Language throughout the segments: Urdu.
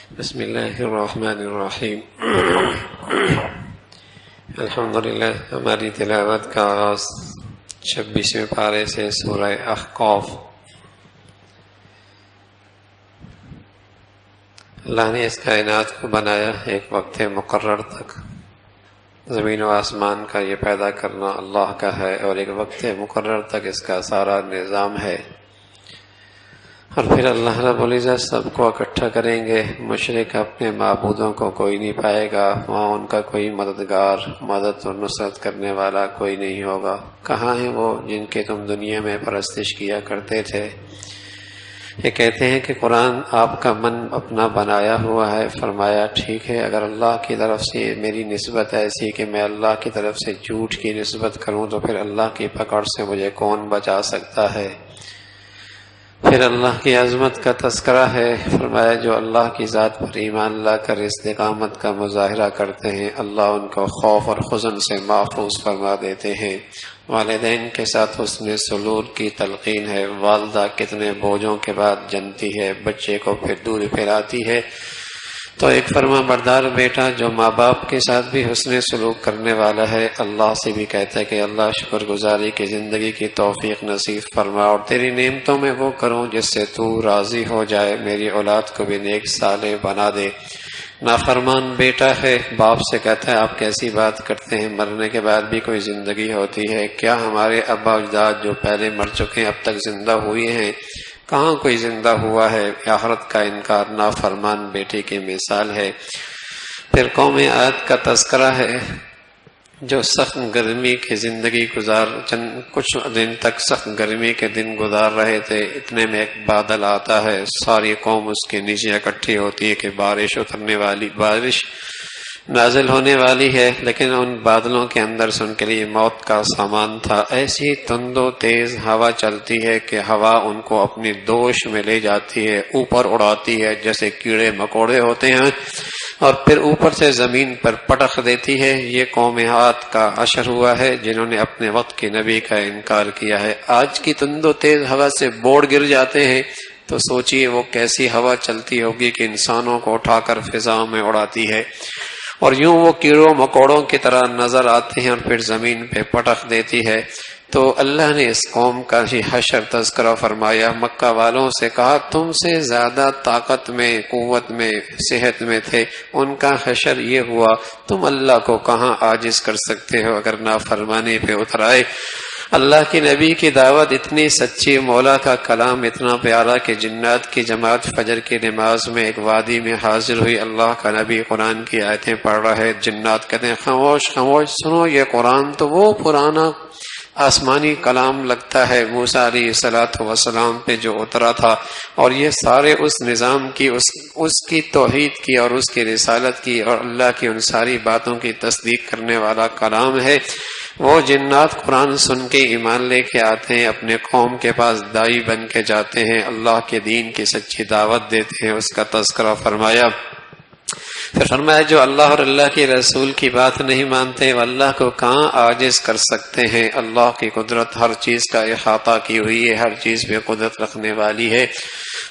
بسم اللہ الرحمن الرحیم۔ الحمدللہ، ہماری تلاوت کا آغاز 26ویں پارے سے سورہ احقاف۔ اللہ نے اس کائنات کو بنایا ایک وقت مقرر تک۔ زمین و آسمان کا یہ پیدا کرنا اللہ کا ہے، اور ایک وقت مقرر تک اس کا سارا نظام ہے۔ اور پھر اللہ رب العزت سب کو اکٹھا کریں گے۔ مشرک اپنے معبودوں کو کوئی نہیں پائے گا، وہاں ان کا کوئی مددگار، مدد اور نصرت کرنے والا کوئی نہیں ہوگا۔ کہاں ہیں وہ جن کے تم دنیا میں پرستش کیا کرتے تھے؟ یہ کہتے ہیں کہ قرآن آپ کا من اپنا بنایا ہوا ہے۔ فرمایا ٹھیک ہے، اگر اللہ کی طرف سے میری نسبت ایسی کہ میں اللہ کی طرف سے جھوٹ کی نسبت کروں تو پھر اللہ کی پکڑ سے مجھے کون بچا سکتا ہے؟ پھر اللہ کی عظمت کا تذکرہ ہے۔ فرمایا جو اللہ کی ذات پر ایمان لا کر استقامت کا مظاہرہ کرتے ہیں، اللہ ان کو خوف اور حزن سے محفوظ فرما دیتے ہیں۔ والدین کے ساتھ حسن سلوک کی تلقین ہے۔ والدہ کتنے بوجھوں کے بعد جنتی ہے، بچے کو پھر دور پھراتی ہے، تو ایک فرما بردار بیٹا جو ماں باپ کے ساتھ بھی حسن سلوک کرنے والا ہے، اللہ سے بھی کہتا ہے کہ اللہ شکر گزاری کی زندگی کی توفیق نصیب فرما، اور تیری نعمتوں میں وہ کروں جس سے تو راضی ہو جائے، میری اولاد کو بھی نیک صالح بنا دے۔ نافرمان بیٹا ہے، باپ سے کہتا ہے آپ کیسی بات کرتے ہیں، مرنے کے بعد بھی کوئی زندگی ہوتی ہے کیا؟ ہمارے ابا اجداد جو پہلے مر چکے ہیں اب تک زندہ ہوئے ہیں؟ کہاں کوئی زندہ ہوا ہے؟ آخرت کا انکار نافرمان بیٹے کی مثال ہے۔ پھر قوم عاد کا تذکرہ ہے جو سخت گرمی کی زندگی کچھ دن تک سخت گرمی کے دن گزار رہے تھے۔ اتنے میں ایک بادل آتا ہے، ساری قوم اس کے نیچے اکٹھی ہوتی ہے کہ بارش نازل ہونے والی ہے، لیکن ان بادلوں کے اندر سے ان کے لیے موت کا سامان تھا۔ ایسی تند و تیز ہوا چلتی ہے کہ ہوا ان کو اپنی دوش میں لے جاتی ہے، اوپر اڑاتی ہے جیسے کیڑے مکوڑے ہوتے ہیں، اور پھر اوپر سے زمین پر پٹخ دیتی ہے۔ یہ قوم عاد کا حشر ہوا ہے جنہوں نے اپنے وقت کے نبی کا انکار کیا ہے۔ آج کی تند و تیز ہوا سے بوڑ گر جاتے ہیں تو سوچئے وہ کیسی ہوا چلتی ہوگی کہ انسانوں کو اٹھا کر فضاؤں میں اڑاتی ہے، اور یوں وہ کیڑوں مکوڑوں کی طرح نظر آتے ہیں اور پھر زمین پہ پٹخ دیتی ہے۔ تو اللہ نے اس قوم کا ہی حشر تذکرہ فرمایا۔ مکہ والوں سے کہا تم سے زیادہ طاقت میں، قوت میں، صحت میں تھے، ان کا حشر یہ ہوا، تم اللہ کو کہاں عاجز کر سکتے ہو اگر نافرمانی پہ اتر آئے؟ اللہ کی نبی کی دعوت اتنی سچی، مولا کا کلام اتنا پیارا کہ جنات کی جماعت فجر کی نماز میں ایک وادی میں حاضر ہوئی۔ اللہ کا نبی قرآن کی آیتیں پڑھ رہا ہے، جنات کہتے ہیں خاموش خاموش سنو، یہ قرآن تو وہ پرانا آسمانی کلام لگتا ہے موسیٰ علیہ الصلوۃ والسلام پہ جو اترا تھا، اور یہ سارے اس نظام کی، اس کی توحید کی اور اس کی رسالت کی اور اللہ کی ان ساری باتوں کی تصدیق کرنے والا کلام ہے۔ وہ جنات قرآن سن کے ایمان لے کے آتے ہیں، اپنے قوم کے پاس دائی بن کے جاتے ہیں، اللہ کے دین کی سچی دعوت دیتے ہیں، اس کا تذکرہ فرمایا۔ پھر فرمایا جو اللہ اور اللہ کے رسول کی بات نہیں مانتے وہ اللہ کو کہاں عاجز کر سکتے ہیں؟ اللہ کی قدرت ہر چیز کا احاطہ کی ہوئی ہے، ہر چیز پہ قدرت رکھنے والی ہے۔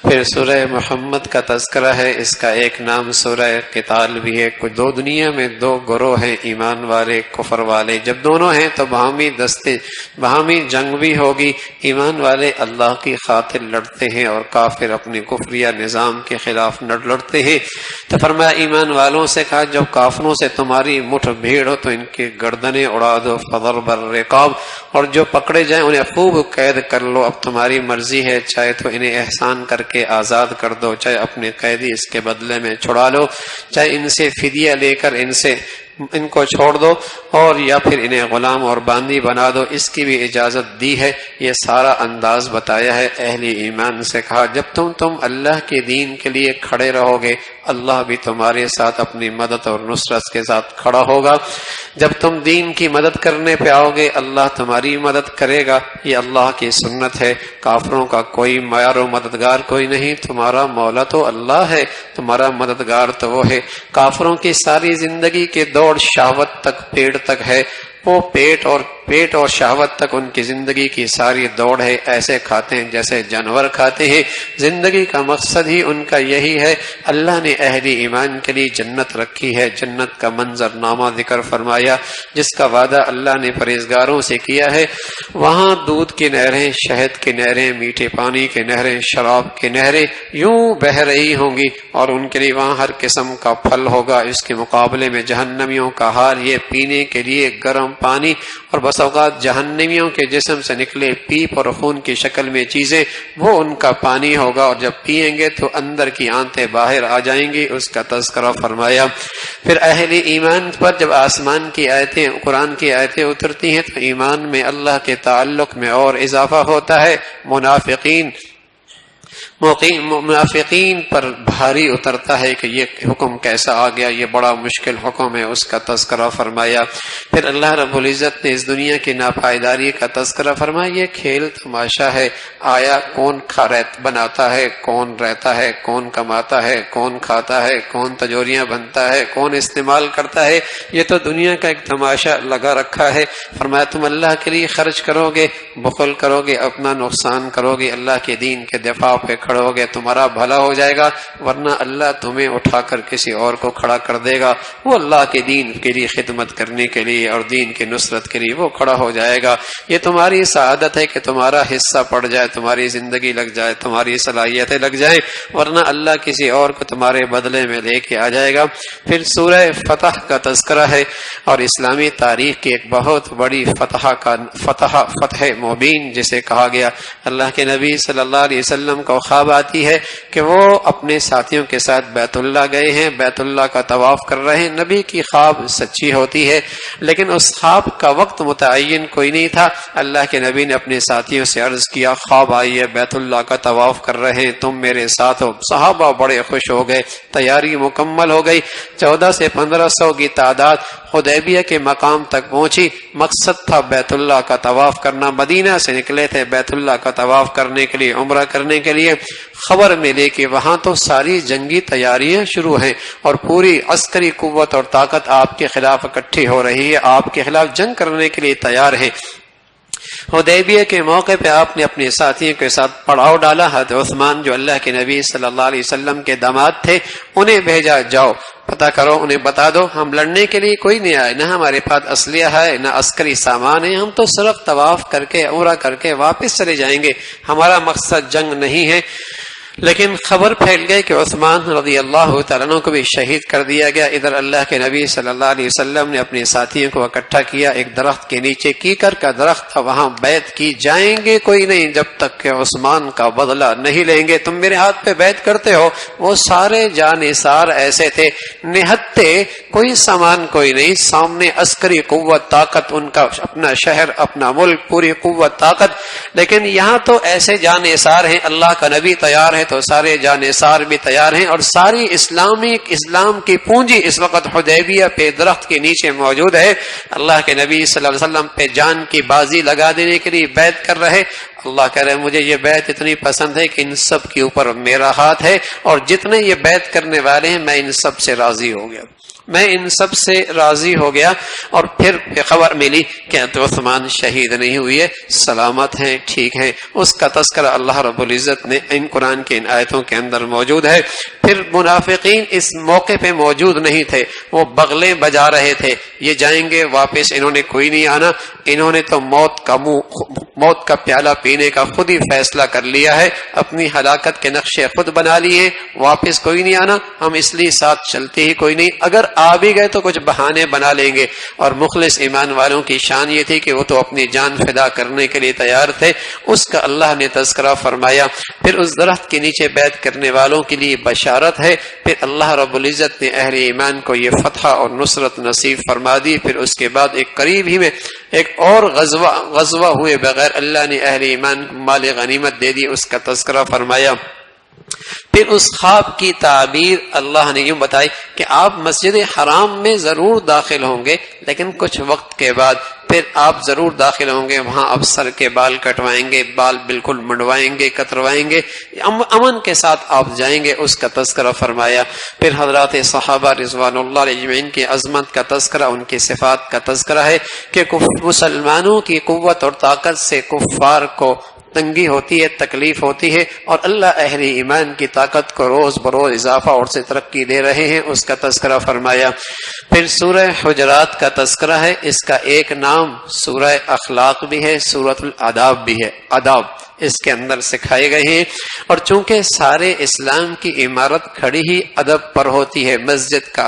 پھر سورہ محمد کا تذکرہ ہے، اس کا ایک نام سورہ قتال بھی ہے۔ کچھ دو دنیا میں دو گروہ ہیں، ایمان والے کفر والے، جب دونوں ہیں تو باہمی جنگ بھی ہوگی۔ ایمان والے اللہ کی خاطر لڑتے ہیں اور کافر اپنی کفریہ نظام کے خلاف لڑتے ہیں۔ تو فرمایا ایمان والوں سے کہا جب کافروں سے تمہاری مٹھ بھیڑ ہو تو ان کے گردنیں اڑا دو، فضرب الرقاب، اور جو پکڑے جائیں انہیں خوب قید کر لو۔ اب تمہاری مرضی ہے، چاہے تو انہیں احسان کر کے آزاد کر دو، چاہے اپنے قیدی اس کے بدلے میں چھڑا لو، چاہے ان سے فدیہ لے کر ان کو چھوڑ دو، اور یا پھر انہیں غلام اور باندی بنا دو، اس کی بھی اجازت دی ہے۔ یہ سارا انداز بتایا ہے۔ اہل ایمان سے کہا جب تم اللہ کے دین کے لیے کھڑے رہو گے اللہ بھی تمہارے ساتھ اپنی مدد اور نصرت کے ساتھ کھڑا ہوگا۔ جب تم دین کی مدد کرنے پہ آؤ گے اللہ تمہاری مدد کرے گا، یہ اللہ کی سنت ہے۔ کافروں کا کوئی معیار و مددگار کوئی نہیں، تمہارا مولا تو اللہ ہے، تمہارا مددگار تو وہ ہے۔ کافروں کی ساری زندگی کے دوڑ شہوت تک، پیٹ تک ہے، وہ پیٹ اور پیٹ اور شہوت تک ان کی زندگی کی ساری دوڑ ہے، ایسے کھاتے ہیں جیسے جانور کھاتے ہیں، زندگی کا مقصد ہی ان کا یہی ہے۔ اللہ نے اہل ایمان کے لیے جنت رکھی ہے، جنت کا منظر نامہ ذکر فرمایا جس کا وعدہ اللہ نے پرہیزگاروں سے کیا ہے۔ وہاں دودھ کی نہریں، شہد کی نہریں، میٹھے پانی کی نہریں، شراب کی نہریں یوں بہہ رہی ہوں گی، اور ان کے لیے وہاں ہر قسم کا پھل ہوگا۔ اس کے مقابلے میں جہنمیوں کا حال یہ، پینے کے لیے گرم پانی، اور بس اوقات جہنمیوں کے جسم سے نکلے پیپ اور خون کی شکل میں چیزیں، وہ ان کا پانی ہوگا، اور جب پیئیں گے تو اندر کی آنتیں باہر آ جائیں گی، اس کا تذکرہ فرمایا۔ پھر اہل ایمان پر جب آسمان کی آیتیں، قرآن کی آیتیں اترتی ہیں تو ایمان میں اللہ کے تعلق میں اور اضافہ ہوتا ہے۔ منافقین پر بھاری اترتا ہے کہ یہ حکم کیسا آ گیا، یہ بڑا مشکل حکم ہے، اس کا تذکرہ فرمایا۔ پھر اللہ رب العزت نے اس دنیا کی ناپائیداری کا تذکرہ فرمایا۔ یہ کھیل تماشا ہے، آیا کون بناتا ہے، کون رہتا ہے، کون کماتا ہے، کون کھاتا ہے، کون تجوریاں بنتا ہے، کون استعمال کرتا ہے، یہ تو دنیا کا ایک تماشا لگا رکھا ہے۔ فرمایا تم اللہ کے لیے خرچ کرو گے، بخل کرو گے، اپنا نقصان کرو گے، اللہ کے دین کے دفاع پہ کھڑو گے، تمہارا بھلا ہو جائے گا، ورنہ اللہ تمہیں اٹھا کر کسی اور کو کھڑا کر دے گا، وہ اللہ کے دین کے لیے خدمت کرنے کے لیے اور دین کی نصرت کے لیے وہ کھڑا ہو جائے گا۔ یہ تمہاری سعادت ہے کہ تمہارا حصہ پڑ جائے، تمہاری زندگی لگ جائے، تمہاری صلاحیتیں لگ جائیں، ورنہ اللہ کسی اور کو تمہارے بدلے میں لے کے آ جائے گا۔ پھر سورہ فتح کا تذکرہ ہے، اور اسلامی تاریخ کی ایک بہت بڑی فتح مبین جسے کہا گیا۔ اللہ کے نبی صلی اللہ علیہ وسلم کو خواب آتی ہے کہ وہ اپنے ساتھیوں کے ساتھ بیت اللہ گئے ہیں، بیت اللہ کا طواف کر رہے ہیں۔ نبی کی خواب سچی ہوتی ہے، لیکن اس خواب کا وقت متعین کوئی نہیں تھا۔ اللہ کے نبی نے اپنے ساتھیوں سے عرض کیا خواب آئی ہے، بیت اللہ کا طواف کر رہے ہیں، تم میرے ساتھ ہو۔ صحابہ بڑے خوش ہو گئے، تیاری مکمل ہو گئی، 1400 سے 1500 کی تعداد حدیبیہ کے مقام تک پہنچی۔ مقصد تھا بیت اللہ کا طواف کرنا، مدینہ سے نکلے تھے بیت اللہ کا طواف کرنے کے لیے، عمرہ کرنے کے لیے۔ خبر ملے کہ وہاں تو ساری جنگی تیاریاں شروع ہیں، اور پوری عسکری قوت اور طاقت آپ کے خلاف اکٹھی ہو رہی ہے، آپ کے خلاف جنگ کرنے کے لیے تیار ہیں۔ حدیبیہ کے موقع پہ آپ نے اپنے ساتھیوں کے ساتھ پڑاؤ ڈالا۔ حضرت عثمان جو اللہ کے نبی صلی اللہ علیہ وسلم کے داماد تھے، انہیں بھیجا، جاؤ پتہ کرو، انہیں بتا دو ہم لڑنے کے لیے کوئی نہیں آئے، نہ ہمارے پاس اسلحہ ہے، نہ عسکری سامان ہے، ہم تو صرف طواف کر کے عمرہ کر کے واپس چلے جائیں گے، ہمارا مقصد جنگ نہیں ہے۔ لیکن خبر پھیل گئی کہ عثمان رضی اللہ تعالیٰ عنہ کو بھی شہید کر دیا گیا۔ ادھر اللہ کے نبی صلی اللہ علیہ وسلم نے اپنے ساتھیوں کو اکٹھا کیا، ایک درخت کے نیچے، کیکر کا درخت تھا، وہاں بیعت کی، جائیں گے کوئی نہیں جب تک کہ عثمان کا بدلہ نہیں لیں گے، تم میرے ہاتھ پہ بیعت کرتے ہو۔ وہ سارے جانثار ایسے تھے، نہتے، کوئی سامان کوئی نہیں، سامنے عسکری قوت طاقت، ان کا اپنا شہر، اپنا ملک، پوری قوت طاقت، لیکن یہاں تو ایسے جانثار ہیں، اللہ کا نبی تیار ہے تو سارے جانثار بھی تیار ہیں، اور ساری اسلام کی پونجی اس وقت حدیبیہ پہ درخت کے نیچے موجود ہے۔ اللہ کے نبی صلی اللہ علیہ وسلم پہ جان کی بازی لگا دینے کے لیے بیعت کر رہے۔ اللہ کہہ رہے مجھے یہ بیعت اتنی پسند ہے کہ ان سب کے اوپر میرا ہاتھ ہے، اور جتنے یہ بیعت کرنے والے ہیں میں ان سب سے راضی ہو گیا، میں ان سب سے راضی ہو گیا۔ اور پھر خبر ملی کہ عثمان شہید نہیں ہوئے، سلامت ہیں، ٹھیک ہیں۔ اس کا تذکرہ اللہ رب العزت نے ان قرآن کے ان آیتوں کے اندر موجود ہے۔ پھر منافقین اس موقع پہ موجود نہیں تھے، وہ بغلیں بجا رہے تھے، یہ جائیں گے واپس، انہوں نے کوئی نہیں آنا، انہوں نے تو موت کا پیالہ پینے کا خود ہی فیصلہ کر لیا ہے، اپنی ہلاکت کے نقشے خود بنا لیے، واپس کوئی نہیں آنا، ہم اس لیے ساتھ چلتے ہی کوئی نہیں، اگر آ بھی گئے تو کچھ بہانے بنا لیں گے۔ اور مخلص ایمان والوں کی شان یہ تھی کہ وہ تو اپنی جان فدا کرنے کے لیے تیار تھے، اس کا اللہ نے تذکرہ فرمایا۔ پھر اس درخت کے نیچے بیعت کرنے والوں کے لیے بشارت ہے۔ پھر اللہ رب العزت نے اہل ایمان کو یہ فتح اور نصرت نصیب فرما دی۔ پھر اس کے بعد ایک قریب ہی میں ایک اور غزوہ ہوئے بغیر اللہ نے اہل ایمان کو مال غنیمت دے دی، اس کا تذکرہ فرمایا۔ پھر اس خواب کی تعبیر اللہ نے یوں بتائی کہ آپ مسجد حرام میں ضرور داخل ہوں گے، لیکن کچھ وقت کے بعد پھر آپ ضرور داخل ہوں گے، وہاں آپ سر کے بال کٹوائیں گے، بال بالکل منڈوائیں گے، کتروائیں گے، امن کے ساتھ آپ جائیں گے، اس کا تذکرہ فرمایا۔ پھر حضرات صحابہ رضوان اللہ علیہ اجمعین کی عظمت کا تذکرہ، ان کی صفات کا تذکرہ ہے کہ مسلمانوں کی قوت اور طاقت سے کفار کو تنگی ہوتی ہے، تکلیف ہوتی ہے، اور اللہ اہل ایمان کی طاقت کو روز بروز اضافہ اور سے ترقی دے رہے ہیں، اس کا تذکرہ فرمایا۔ پھر سورہ حجرات کا تذکرہ ہے، اس کا ایک نام سورہ اخلاق بھی ہے، سورۃ الآداب بھی ہے، آداب اس کے اندر سکھائے گئے ہیں۔ اور چونکہ سارے اسلام کی عمارت کھڑی ہی ادب پر ہوتی ہے، مسجد کا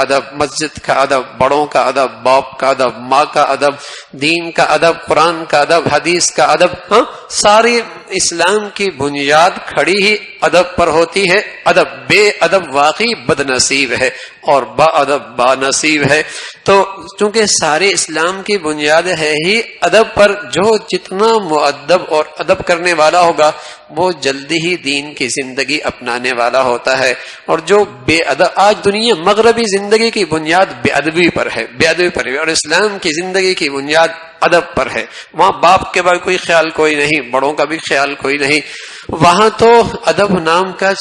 ادب، بڑوں کا ادب، باپ کا ادب، ماں کا ادب، دین کا ادب، قرآن کا ادب، حدیث کا ادب، ساری اسلام کی بنیاد کھڑی ہی ادب پر ہوتی ہے۔ ادب، بے ادب واقعی بد نصیب ہے اور با ادب با نصیب ہے۔ تو چونکہ سارے اسلام کی بنیاد ہے ہی ادب پر، جو جتنا مؤدب اور ادب کرنے والا ہوگا وہ جلدی ہی دین کی زندگی اپنانے والا ہوتا ہے۔ اور جو بے ادب، آج دنیا مغربی زندگی کی بنیاد بے ادبی پر ہے، اور اسلام کی زندگی کی بنیاد ادب پر ہے۔ وہاں باپ کے بعد کوئی خیال کوئی نہیں، بڑوں کا بھی خیال کوئی نہیں، وہاں تو ادب نام کا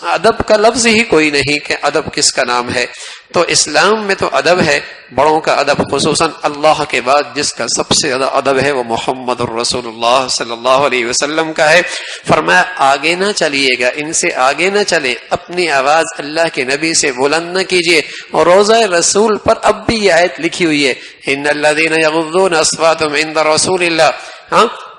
ادب کا لفظ ہی کوئی نہیں کہ ادب کس کا نام ہے۔ تو اسلام میں تو ادب ہے، بڑوں کا ادب، خصوصاً اللہ کے بعد جس کا سب سے زیادہ ادب ہے وہ محمد الرسول اللہ صلی اللہ علیہ وسلم کا ہے۔ فرمایا آگے نہ چلیے گا، ان سے آگے نہ چلے، اپنی آواز اللہ کے نبی سے بلند نہ کیجیے۔ اور روضہ رسول پر اب بھی یہ آیت لکھی ہوئی ہے، ان الذین یغضون اصواتهم عند رسول اللہ۔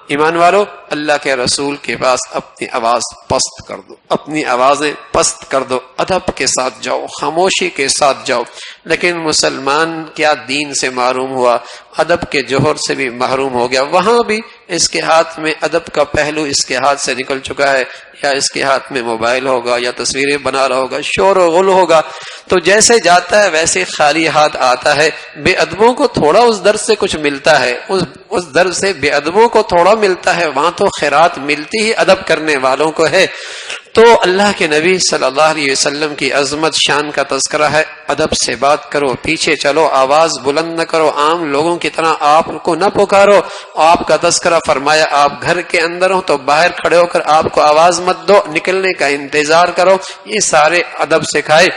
ایمان والو، اللہ کے رسول کے پاس اپنی آواز پست کر دو، اپنی آوازیں پست کر دو، ادب کے ساتھ جاؤ، خاموشی کے ساتھ جاؤ۔ لیکن مسلمان کیا دین سے محروم ہوا، ادب کے جوہر سے بھی محروم ہو گیا۔ وہاں بھی اس کے ہاتھ میں ادب کا پہلو اس کے ہاتھ سے نکل چکا ہے، یا اس کے ہاتھ میں موبائل ہوگا، یا تصویریں بنا رہا ہوگا، شور و غل ہوگا، تو جیسے جاتا ہے ویسے خالی ہاتھ آتا ہے۔ بے ادبوں کو تھوڑا اس درس سے کچھ ملتا ہے، اس درس سے بے ادبوں کو تھوڑا ملتا ہے، وہاں تو خیرات ملتی ہی ادب کرنے والوں کو ہے۔ تو اللہ کے نبی صلی اللہ علیہ وسلم کی عظمت شان کا تذکرہ ہے، ادب سے بات کرو، پیچھے چلو، آواز بلند نہ کرو، عام لوگوں کی طرح آپ کو نہ پکارو۔ آپ کا تذکرہ فرمایا آپ گھر کے اندر ہو تو باہر کھڑے ہو کر آپ کو آواز مت دو، نکلنے کا انتظار کرو، یہ سارے ادب سکھائے۔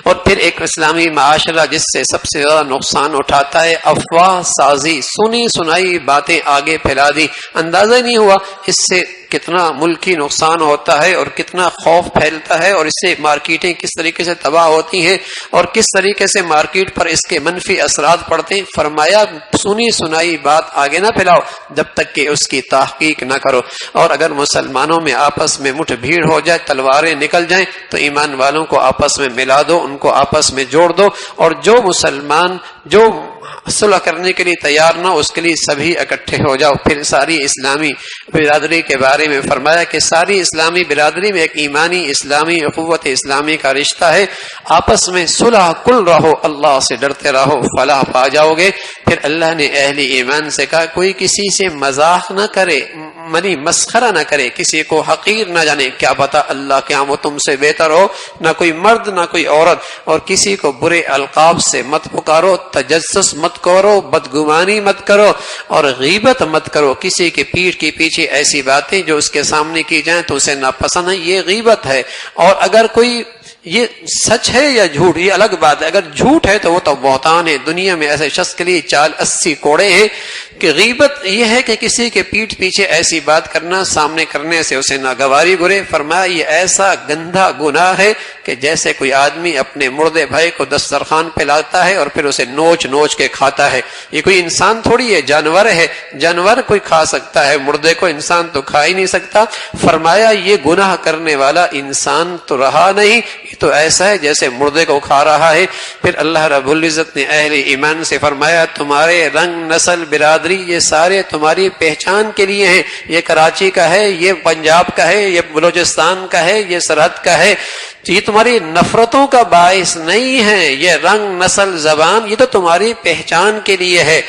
اور پھر ایک اسلامی معاشرہ جس سے سب سے زیادہ نقصان اٹھاتا ہے افواہ سازی، سنی سنائی باتیں آگے پھیلا دی، اندازہ نہیں ہوا اس سے کتنا ملکی نقصان ہوتا ہے اور کتنا خوف پھیلتا ہے، اور اس سے مارکیٹیں کس طریقے سے تباہ ہوتی ہیں اور کس طریقے سے مارکیٹ پر اس کے منفی اثرات پڑتے ہیں۔ فرمایا سنی سنائی بات آگے نہ پھیلاؤ جب تک کہ اس کی تحقیق نہ کرو۔ اور اگر مسلمانوں میں آپس میں مٹھ بھیڑ ہو جائے، تلواریں نکل جائیں، تو ایمان والوں کو آپس میں ملا دو، ان کو آپس میں جوڑ دو، اور جو مسلمان جو صلح کرنے کے لیے تیار نہ، اس کے لیے سبھی اکٹھے ہو جاؤ۔ پھر ساری اسلامی برادری کے بارے میں فرمایا کہ ساری اسلامی برادری میں ایک ایمانی اسلامی اخوت اسلامی کا رشتہ ہے، آپس میں صلح کل رہو، اللہ سے ڈرتے رہو، فلاح پا جاؤ گے۔ پھر اللہ نے اہل ایمان سے کہا کوئی کسی سے مذاق نہ کرے، منی مسخرہ نہ کرے، کسی کو حقیر نہ جانے، کیا پتا اللہ کے ہاں وہ تم سے بہتر ہو، نہ کوئی مرد نہ کوئی عورت، اور کسی کو برے القاب سے مت پکارو، تجسس مت کرو، بدگمانی مت کرو، اور غیبت مت کرو، کسی کے پیٹھ کے پیچھے ایسی باتیں جو اس کے سامنے کی جائیں تو اسے ناپسند ہے، یہ غیبت ہے۔ اور اگر کوئی یہ سچ ہے یا جھوٹ یہ الگ بات ہے، اگر جھوٹ ہے تو وہ تو بہتان ہے، دنیا میں ایسے شخص کے لیے 80 کوڑے ہیں۔ کہ غیبت یہ ہے کہ کسی کے پیٹھ پیچھے ایسی بات کرنا، سامنے کرنے سے اسے ناگواری برے۔ فرمایا یہ ایسا گندھا گناہ ہے کہ جیسے کوئی آدمی اپنے مردے بھائی کو دسترخوان پہ لاتا ہے اور پھر اسے نوچ نوچ کے کھاتا ہے۔ یہ کوئی انسان تھوڑی ہے، جانور ہے، جانور کوئی کھا سکتا ہے مردے کو، انسان تو کھا ہی نہیں سکتا۔ فرمایا یہ گناہ کرنے والا انسان تو رہا نہیں، یہ تو ایسا ہے جیسے مردے کو کھا رہا ہے۔ پھر اللہ رب العزت نے اہل ایمان سے فرمایا تمہارے رنگ، نسل، برادری یہ سارے تمہاری پہچان کے لیے ہیں، یہ کراچی کا ہے، یہ پنجاب کا ہے، یہ بلوچستان کا ہے، یہ سرحد کا ہے، یہ تمہاری نفرتوں کا باعث نہیں ہے، یہ رنگ، نسل، زبان یہ تو تمہاری پہچان کے لیے ہے۔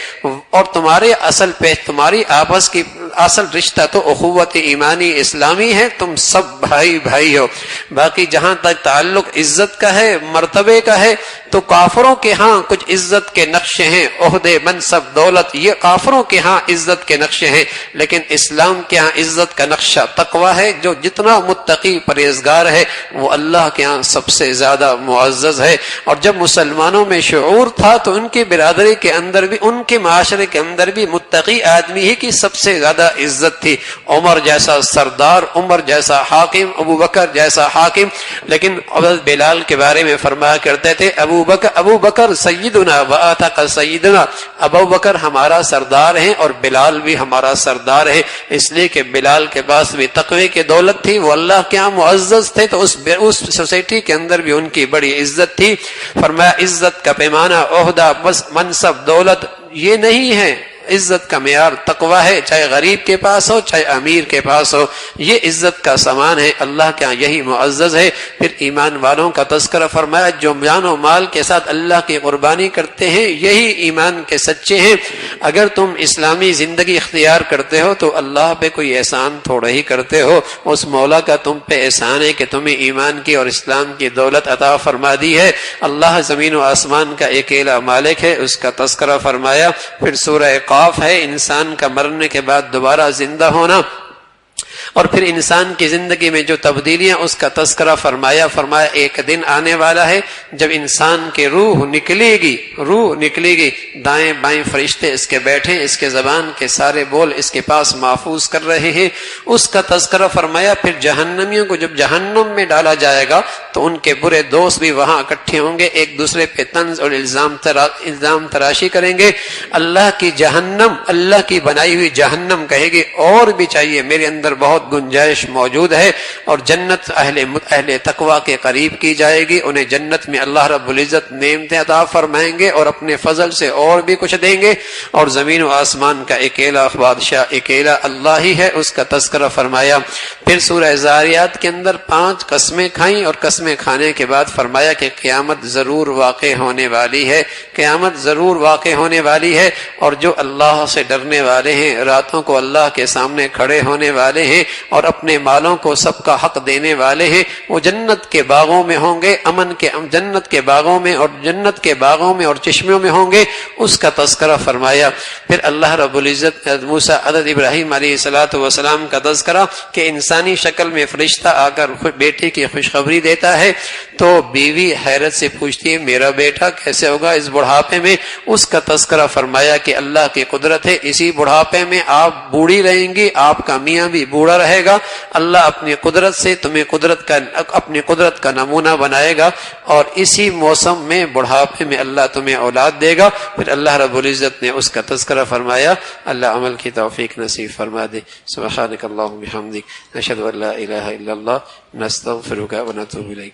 اور تمہارے اصل پہ تمہاری آپس کی اصل رشتہ تو اخوت ایمانی اسلامی ہے، تم سب بھائی بھائی ہو۔ باقی جہاں تک تعلق عزت کا ہے، مرتبے کا ہے، تو کافروں کے ہاں کچھ عزت کے نقشے ہیں، عہدے، منصب، دولت، یہ کافروں کے ہاں عزت کے نقشے ہیں، لیکن اسلام کے ہاں عزت کا نقشہ تقوی ہے۔ جو جتنا متقی پرہیزگار ہے وہ اللہ کے ہاں سب سے زیادہ معزز ہے۔ اور جب مسلمانوں میں شعور تھا تو ان کی برادری کے اندر بھی، ان کے معاشرے کے اندر بھی متقی آدمی ہی کی سب سے زیادہ عزت تھی۔ عمر جیسا سردار، عمر جیسا حاکم، ابو بکر جیسا حاکم۔ لیکن حضرت بلال کے بارے میں فرمایا کرتے تھے ابو بکر سیدنا و آتق سیدنا، ابو بکر ہمارا سردار ہیں اور بلال بھی ہمارا سردار ہے، اس لیے کہ بلال کے پاس بھی تقوی کی دولت تھی، وہ اللہ کے ہاں معزز تھے، تو اس سوسائٹی کے اندر بھی ان کی بڑی عزت تھی۔ فرمایا عزت کا پیمانہ، عہدہ، بس منصب، دولت یہ نہیں ہے، عزت کا معیار تقوی ہے، چاہے غریب کے پاس ہو چاہے امیر کے پاس ہو، یہ عزت کا سامان ہے، اللہ کے ہاں یہی معزز ہے۔ پھر ایمان والوں کا تذکرہ فرمایا، جو جان و مال کے ساتھ اللہ کی قربانی کرتے ہیں یہی ایمان کے سچے ہیں۔ اگر تم اسلامی زندگی اختیار کرتے ہو تو اللہ پہ کوئی احسان تھوڑا ہی کرتے ہو، اس مولا کا تم پہ احسان ہے کہ تمہیں ایمان کی اور اسلام کی دولت عطا فرما دی ہے۔ اللہ زمین و آسمان کا اکیلا مالک ہے، اس کا تذکرہ فرمایا۔ پھر سورہ قاف ہے انسان کا مرنے کے بعد دوبارہ زندہ ہونا، اور پھر انسان کی زندگی میں جو تبدیلیاں اس کا تذکرہ فرمایا ایک دن آنے والا ہے جب انسان کی روح نکلے گی، دائیں بائیں فرشتے اس کے بیٹھے، اس کے زبان کے سارے بول اس کے پاس محفوظ کر رہے ہیں، اس کا تذکرہ فرمایا۔ پھر جہنمیوں کو جب جہنم میں ڈالا جائے گا تو ان کے برے دوست بھی وہاں اکٹھے ہوں گے، ایک دوسرے پہ طنز اور الزام تراشی کریں گے۔ اللہ کی جہنم، اللہ کی بنائی ہوئی جہنم کہے گی اور بھی چاہیے، میرے اندر بہت گنجائش موجود ہے، اور جنت اہل تقوی کے قریب کی جائے گی، انہیں جنت میں اللہ رب العزت نعمتیں عطا فرمائیں گے اور اپنے فضل سے اور بھی کچھ دیں گے، اور زمین و آسمان کا اکیلا بادشاہ اکیلا اللہ ہی ہے، اس کا تذکرہ فرمایا۔ پھر سورہ زاریات کے اندر 5 قسمیں کھائیں، اور قسمیں کھانے کے بعد فرمایا کہ قیامت ضرور واقع ہونے والی ہے، قیامت ضرور واقع ہونے والی ہے، اور جو اللہ سے ڈرنے والے ہیں، راتوں کو اللہ کے سامنے کھڑے ہونے والے ہیں اور اپنے مالوں کو سب کا حق دینے والے ہیں، وہ جنت کے باغوں میں ہوں گے، جنت کے باغوں میں اور چشموں میں ہوں گے، اس کا تذکرہ فرمایا۔ پھر اللہ رب العزت موسیٰ حضرت ابراہیم علیہ السلام کا تذکرہ کہ انسانی شکل میں فرشتہ آ کر بیٹے کی خوشخبری دیتا ہے، تو بیوی حیرت سے پوچھتی ہے میرا بیٹا کیسے ہوگا اس بڑھاپے میں، اس کا تذکرہ فرمایا کہ اللہ کی قدرت ہے، اسی بڑھاپے میں آپ بوڑھی رہیں گی، آپ کا میاں بھی بوڑھا رہے گا، اللہ اپنی قدرت سے تمہیں اپنی قدرت کا نمونہ بنائے گا، اور اسی موسم میں بڑھاپے میں اللہ تمہیں اولاد دے گا۔ پھر اللہ رب العزت نے اس کا تذکرہ فرمایا۔ اللہ عمل کی توفیق نصیب فرما دے۔ سبحانک اللہم بحمدک، نشہد ان لا الہ الا اللہ، نستغفرک ونتوب الیک۔